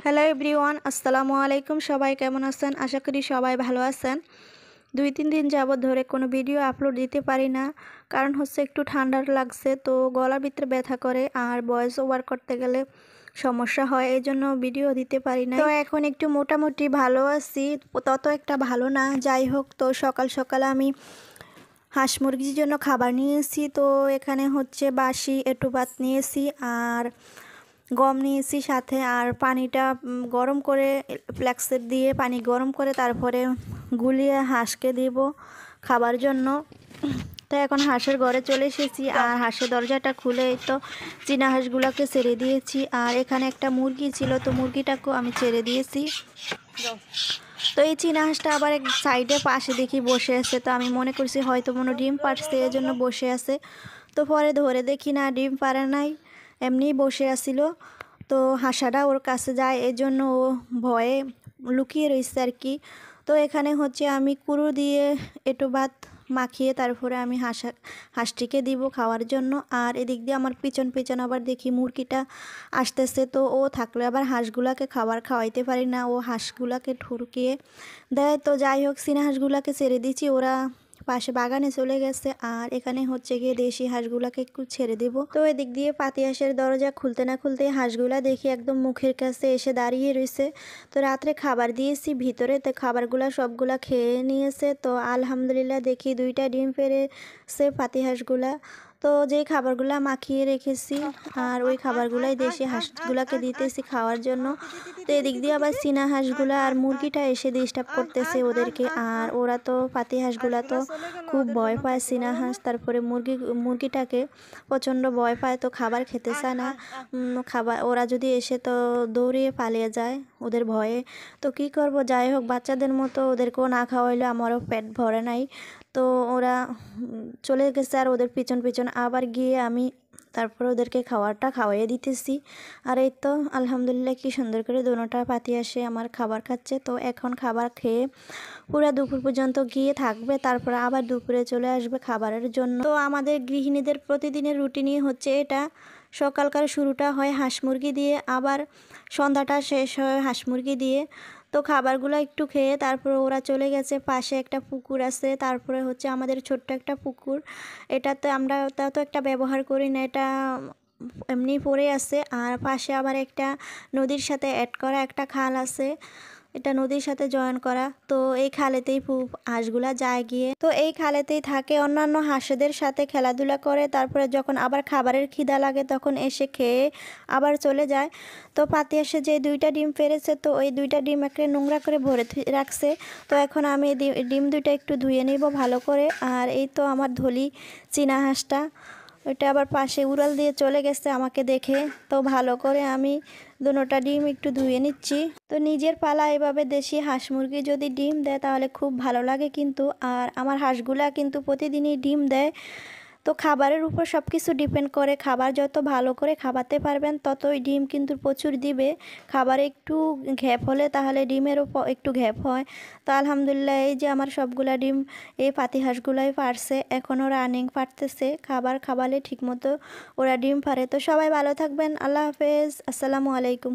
Hello everyone, আসসালামু আলাইকুম। সবাই কেমন আছেন? আশা করি সবাই ভালো আছেন। 2-3 দিন যাবৎ ধরে কোনো ভিডিও আপলোড দিতে পারি না, কারণ হচ্ছে একটু ঠান্ডা লাগছে, তো গলার ভিতরে ব্যথা করে আর ভয়েস ওভার করতে গেলে সমস্যা হয়, এই জন্য ভিডিও দিতে পারি না। তো এখন একটু মোটামুটি ভালো আছি, তত একটা ভালো না। যাই হোক, তো সকাল সকাল আমি হাঁস মুরগির জন্য খাবার নিয়েছি। তো এখানে হচ্ছে বাসি একটু ভাত নিয়েছি আর গম নিয়েছি সাথে, আর পানিটা গরম করে ফ্ল্যাক্সের দিয়ে পানি গরম করে তারপরে গুলিয়ে হাঁসকে দিব খাবার জন্য। তো এখন হাঁসের ঘরে চলে এসেছি আর হাঁসের দরজাটা খুলে তো চীনা হাঁসগুলোকে ছেড়ে দিয়েছি। আর এখানে একটা মুরগি ছিল, তো মুরগিটাকেও আমি ছেড়ে দিয়েছি। তো এই চীনা হাঁসটা আবার এক সাইডে পাশে দেখি বসে আছে, তো আমি মনে করছি হয়তো মনে ডিম পাড়ছে, এই জন্য বসে আছে। তো পরে ধরে দেখি না, ডিম পাড়ে নাই, এমনিই বসে আছিল। তো হাঁসাটা ওর কাছে যায়, এই জন্য ও ভয়ে লুকিয়ে রয়েছে আর কি। তো এখানে হচ্ছে আমি কুড়ো দিয়ে একটু ভাত মাখিয়ে তারপরে আমি হাঁসটিকে দিব খাওয়ার জন্য। আর এদিক দিয়ে আমার পিছন পিছন আবার দেখি মুরগিটা আসতেছে, তো ও থাকলে আবার হাঁসগুলাকে খাবার খাওয়াইতে পারি না, ও হাঁসগুলাকে ঠুরকিয়ে দেয়। তো যাই হোক, চীনা হাঁসগুলাকে ছেড়ে দিচ্ছি, ওরা পাশে বাগানে চলে গেছে। আর এখানে হচ্ছে গিয়ে দেশি হাঁসগুলাকে একটু ছেড়ে দিব। তো এদিক দিয়ে পাতি হাঁসের দরজা খুলতে না খুলতে হাঁসগুলা দেখি একদম মুখের কাছে এসে দাঁড়িয়ে রয়েছে। তো রাত্রে খাবার দিয়েছি ভিতরে, তো খাবারগুলা সবগুলা খেয়ে নিয়েছে। তো আলহামদুলিল্লাহ দেখি 2টা ডিম পেড়েছে পাতি হাঁসগুলা। তো যেই খাবারগুলা মাখিয়ে রেখেছি আর ওই খাবারগুলাই দেশি হাঁসগুলাকে দিতেছি খাওয়ার জন্য। তো এদিক দিয়ে আবার চীনা হাঁসগুলা আর মুরগিটা এসে ডিস্টার্ব করতেছে ওদেরকে। আর ওরা তো পাতি হাঁসগুলা তো খুব ভয় পায়, চীনা হাঁস তারপরে মুরগিটাকে প্রচণ্ড ভয় পায়, তো খাবার খেতে চায় না। খাবার ওরা যদি এসে তো দৌড়িয়ে পালিয়ে যায় ওদের ভয়ে। তো কি করব, যাই হোক, বাচ্চাদের মতো ওদেরকেও না খাওয়াইলে আমারও পেট ভরে নাই। তো ওরা চলে গেছে আর ওদের পিছন পিছন আবার গিয়ে আমি তারপর ওদেরকে খাবারটা খাওয়াইয়ে দিতেছি। আর এই তো আলহামদুলিল্লাহ কি সুন্দর করে দোনোটা পাতি আসে আমার খাবার খাচ্ছে। তো এখন খাবার খেয়ে পুরো দুপুর পর্যন্ত গিয়ে থাকবে, তারপর আবার দুপুরে চলে আসবে খাবারের জন্য। তো আমাদের গৃহিণীদের প্রতিদিনের রুটিনই হচ্ছে এটা। সকালকার শুরুটা হয় হাঁস মুরগি দিয়ে, আবার সন্ধ্যাটা শেষ হয় হাঁস মুরগি দিয়ে। তো খাবারগুলো একটু খেয়ে তারপর ওরা চলে গেছে, পাশে একটা পুকুর আছে, তারপরে হচ্ছে আমাদের ছোট্ট একটা পুকুর। এটাতে আমরা তা তো একটা ব্যবহার করি না, এটা এমনি পড়ে আছে। আর পাশে আবার একটা নদীর সাথে অ্যাড করা একটা খাল আছে, এটা নদীর সাথে জয়েন করা। তো এই খালেতেই হাঁসগুলা যায় গিয়ে, তো এই খালেতেই থাকে, অন্যান্য হাঁসদের সাথে খেলাধুলা করে। তারপরে যখন আবার খাবারের খিদা লাগে তখন এসে খেয়ে আবার চলে যায়। তো পাতি হাঁসে যে 2টা ডিম পেড়েছে, তো ওই 2টা ডিম একটা নোংরা করে ভরে রাখছে। তো এখন আমি ডিম 2টা একটু ধুয়ে নিব ভালো করে। আর এই তো আমার ধলি চীনা হাঁসটা, ওইটা আবার পাশে উড়াল দিয়ে চলে গেছে আমাকে দেখে। তো ভালো করে আমি দুটোটা ডিম একটু ধুয়ে নিচ্ছি। তো নিজের পালা এভাবে দেশি হাঁস মুরগি যদি ডিম দেয় তাহলে খুব ভালো লাগে কিন্তু। আর আমার হাঁসগুলা কিন্তু প্রতিদিনই ডিম দেয়। তো খাবারের উপর সব কিছু ডিপেন্ড করে, খাবার যত ভালো করে খাওয়াতে পারবেন ততই ডিম কিন্তু প্রচুর দিবে। খাবারে একটু ঘ্যাপ হলে তাহলে ডিমেরও একটু ঘ্যাপ হয়। তো আলহামদুলিল্লাহ এই যে আমার সবগুলা ডিম এই পাতি হাঁসগুলাই পারছে, এখনও রানিং পারতেছে। খাবার খাওয়ালে ঠিকমতো ওরা ডিম পারে। তো সবাই ভালো থাকবেন, আল্লাহ হাফেজ, আসসালামু আলাইকুম।